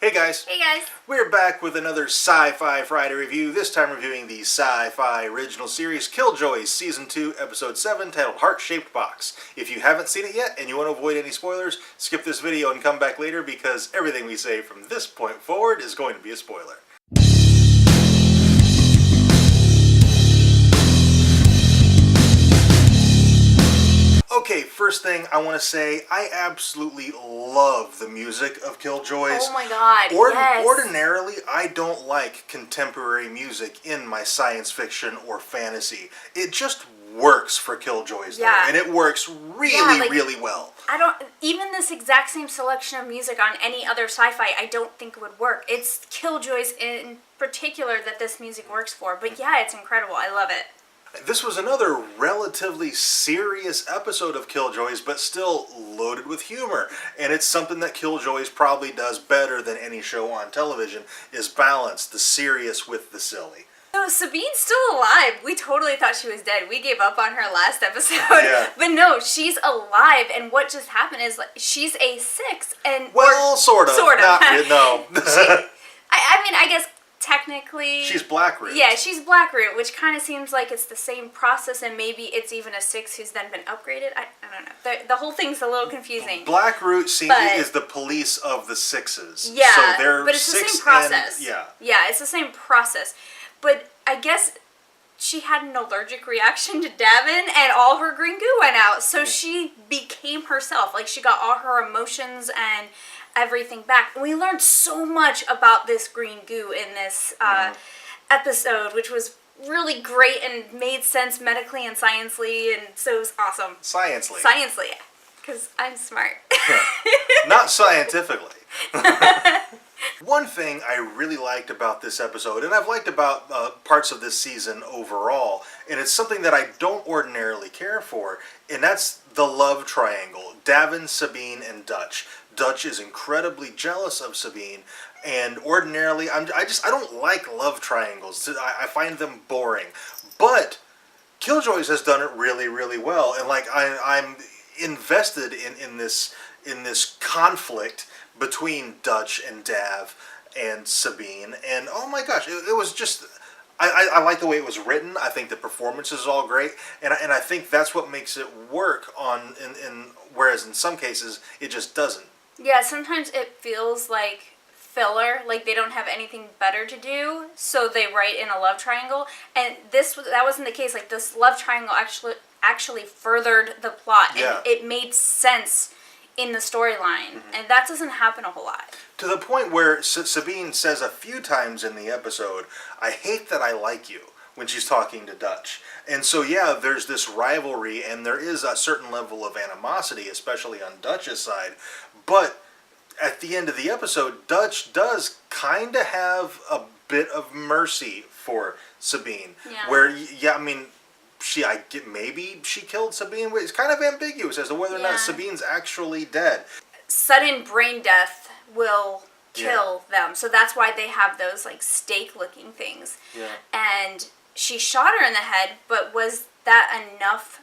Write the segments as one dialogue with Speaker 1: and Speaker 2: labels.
Speaker 1: Hey guys.
Speaker 2: Hey guys.
Speaker 1: We're back with another Sci-Fi Friday review, this time reviewing the sci-fi original series Killjoys Season 2, Episode 7, titled Heart-Shaped Box. If you haven't seen it yet and you want to avoid any spoilers, skip this video and come back later because everything we say from this point forward is going to be a spoiler. Okay, first thing I want to say, I absolutely love the music of Killjoys.
Speaker 2: Oh my god, yes.
Speaker 1: Ordinarily, I don't like contemporary music in my science fiction or fantasy. It just works for Killjoys, though, and it works really well.
Speaker 2: Even this exact same selection of music on any other sci-fi, I don't think it would work. It's Killjoys in particular that this music works for, but yeah, it's incredible. I love it.
Speaker 1: This was another relatively serious episode of Killjoys, but still loaded with humor. And it's something that Killjoys probably does better than any show on television, is balance the serious with the silly.
Speaker 2: So Sabine's still alive. We totally thought she was dead. We gave up on her last episode.
Speaker 1: Yeah.
Speaker 2: But no, she's alive, and what just happened is she's a 6 and
Speaker 1: well, sort of. Not, no.
Speaker 2: I guess technically
Speaker 1: she's Blackroot.
Speaker 2: Yeah, she's Blackroot, which kind of seems like it's the same process, and maybe it's even a 6 who's then been upgraded. I don't know. The whole thing's a little confusing.
Speaker 1: Blackroot is the police of the 6s.
Speaker 2: Yeah,
Speaker 1: so they're
Speaker 2: but it's the same process. Yeah, it's the same process. But I guess she had an allergic reaction to Davin, and all her green goo went out. So she became herself. Like, she got all her emotions and everything back. And we learned so much about this green goo in this episode, which was really great and made sense medically and sciencely, and so it was awesome.
Speaker 1: Sciencely,
Speaker 2: because I'm smart.
Speaker 1: Not scientifically. One thing I really liked about this episode, and I've liked about parts of this season overall, and it's something that I don't ordinarily care for, and that's the love triangle. Davin, Sabine, and Dutch. Dutch is incredibly jealous of Sabine, and ordinarily, I don't like love triangles. I find them boring. But Killjoys has done it really well, and like I'm invested in this conflict between Dutch and Dav and Sabine, and oh my gosh, it was just, I like the way it was written. I think the performance is all great, and I think that's what makes it work whereas in some cases it just doesn't.
Speaker 2: Yeah, sometimes it feels like filler, like they don't have anything better to do, so they write in a love triangle, and that wasn't the case. Like, this love triangle actually furthered the plot, and it made sense in the storyline, and that doesn't happen a whole lot.
Speaker 1: To the point where Sabine says a few times in the episode, "I hate that I like you," when she's talking to Dutch. And so yeah, there's this rivalry, and there is a certain level of animosity, especially on Dutch's side, but at the end of the episode, Dutch does kind of have a bit of mercy for Sabine.
Speaker 2: Yeah.
Speaker 1: Where, yeah, I mean, maybe she killed Sabine. It's kind of ambiguous as to whether or not Sabine's actually dead.
Speaker 2: Sudden brain death will kill them, so that's why they have those like stake-looking things.
Speaker 1: Yeah.
Speaker 2: And she shot her in the head, but was that enough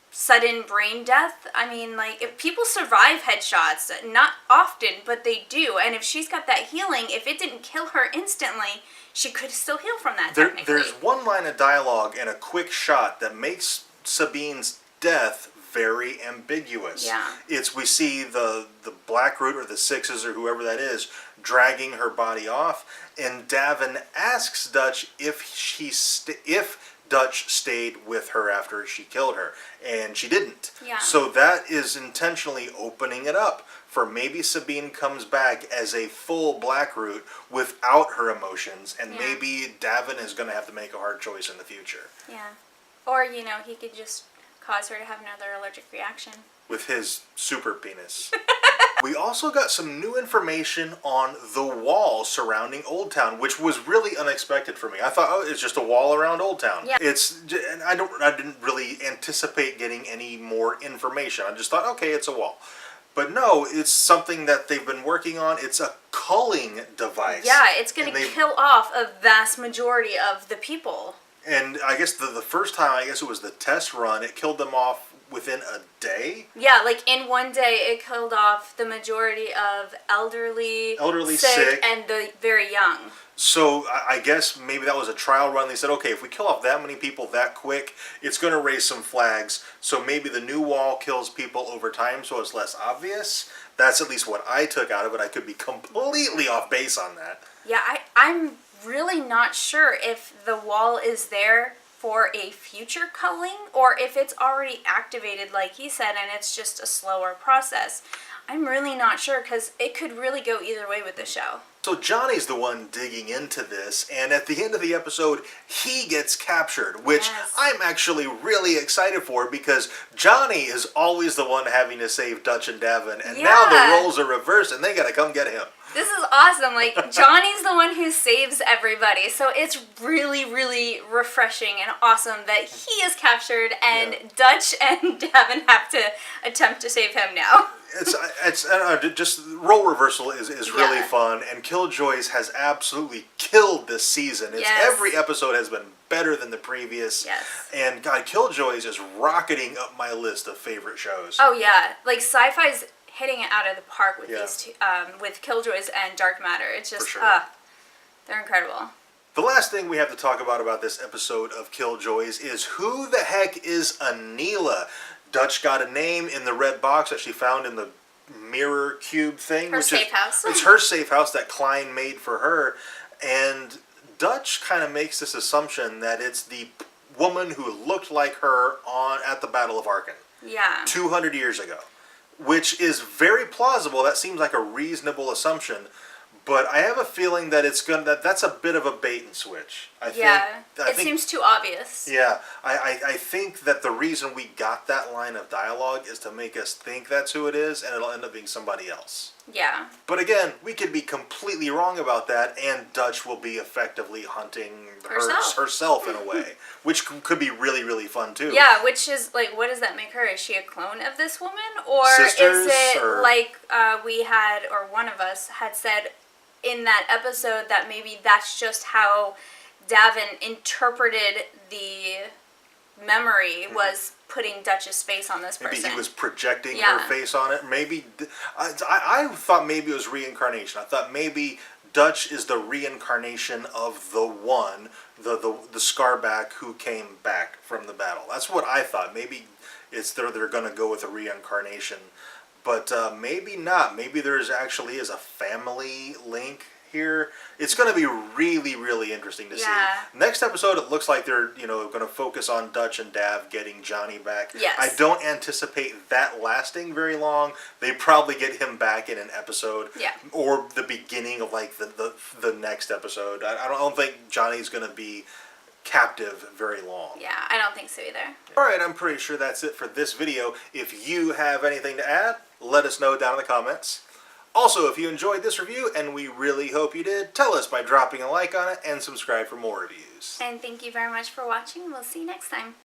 Speaker 2: sudden brain death? I mean, like, if people survive headshots, not often, but they do, and if she's got that healing, if it didn't kill her instantly, she could still heal from that, technically.
Speaker 1: There's one line of dialogue and a quick shot that makes Sabine's death very ambiguous.
Speaker 2: Yeah.
Speaker 1: We see the Blackroot or the 6s or whoever that is dragging her body off, and Davin asks Dutch if Dutch stayed with her after she killed her, and she didn't.
Speaker 2: Yeah.
Speaker 1: So that is intentionally opening it up for maybe Sabine comes back as a full Blackroot without her emotions, and maybe Davin is going to have to make a hard choice in the future.
Speaker 2: Yeah. Or, he could just cause her to have another allergic reaction.
Speaker 1: With his super penis. We also got some new information on the wall surrounding Old Town, which was really unexpected for me. I thought, oh, it's just a wall around Old Town.
Speaker 2: Yeah.
Speaker 1: I didn't really anticipate getting any more information. I just thought, okay, it's a wall. But no, it's something that they've been working on. It's a culling device.
Speaker 2: Yeah, it's going to kill off a vast majority of the people.
Speaker 1: And I guess the first time, I guess it was the test run, it killed them off within a day.
Speaker 2: Yeah, like in one day it killed off the majority of elderly, sick, and the very young.
Speaker 1: So I guess maybe that was a trial run. They said, okay, if we kill off that many people that quick, it's going to raise some flags. So maybe the new wall kills people over time, so it's less obvious. That's at least what I took out of it. I could be completely off base on that.
Speaker 2: Yeah, I'm really not sure if the wall is there for a future culling or if it's already activated, like he said, and it's just a slower process. I'm really not sure because it could really go either way with the show.
Speaker 1: So Johnny's the one digging into this, and at the end of the episode, he gets captured, which I'm actually really excited for because Johnny is always the one having to save Dutch and Davin, and now the roles are reversed, and they gotta come get him.
Speaker 2: This is awesome. Like, Johnny's the one who saves everybody, so it's really, really refreshing and awesome that he is captured, and Dutch and Davin have to attempt to save him now.
Speaker 1: It's just role reversal is really fun, and Killjoys has absolutely killed this season. Every episode has been better than the previous. And God, Killjoys is rocketing up my list of favorite shows.
Speaker 2: Oh yeah, like Sci-Fi's hitting it out of the park with these two, with Killjoys and Dark Matter. It's just they're incredible.
Speaker 1: The last thing we have to talk about this episode of Killjoys is who the heck is Anila? Dutch got a name in the red box that she found in the mirror cube thing.
Speaker 2: Her safe house.
Speaker 1: It's her safe house that Klein made for her. And Dutch kind of makes this assumption that it's the woman who looked like her at the Battle of Arkan.
Speaker 2: Yeah.
Speaker 1: 200 years ago. Which is very plausible. That seems like a reasonable assumption. But I have a feeling that that's a bit of a bait and switch. I think,
Speaker 2: seems too obvious.
Speaker 1: Yeah, I think that the reason we got that line of dialogue is to make us think that's who it is, and it'll end up being somebody else.
Speaker 2: Yeah.
Speaker 1: But again, we could be completely wrong about that, and Dutch will be effectively hunting herself in a way, which could be really, really fun too.
Speaker 2: Yeah, which is, like, what does that make her? Is she a clone of this woman? Or
Speaker 1: Sisters,
Speaker 2: is it like we had, or one of us had said in that episode that maybe that's just how Davin interpreted the memory was putting Dutch's face on this person.
Speaker 1: Maybe he was projecting her face on it. Maybe I thought maybe it was reincarnation. I thought maybe Dutch is the reincarnation of the one, the Scarback who came back from the battle. That's what I thought. Maybe it's they're going to go with a reincarnation. But maybe not. Maybe there's actually is a family link here. It's going to be really, really interesting to see. Next episode, it looks like they're going to focus on Dutch and Dav getting Johnny back.
Speaker 2: Yes.
Speaker 1: I don't anticipate that lasting very long. They probably get him back in an episode.
Speaker 2: Yeah.
Speaker 1: Or the beginning of like the next episode. I don't think Johnny's going to be captive very long.
Speaker 2: Yeah, I don't think so either.
Speaker 1: Alright, I'm pretty sure that's it for this video. If you have anything to add, let us know down in the comments. Also, if you enjoyed this review, and we really hope you did, tell us by dropping a like on it and subscribe for more reviews.
Speaker 2: And thank you very much for watching. We'll see you next time.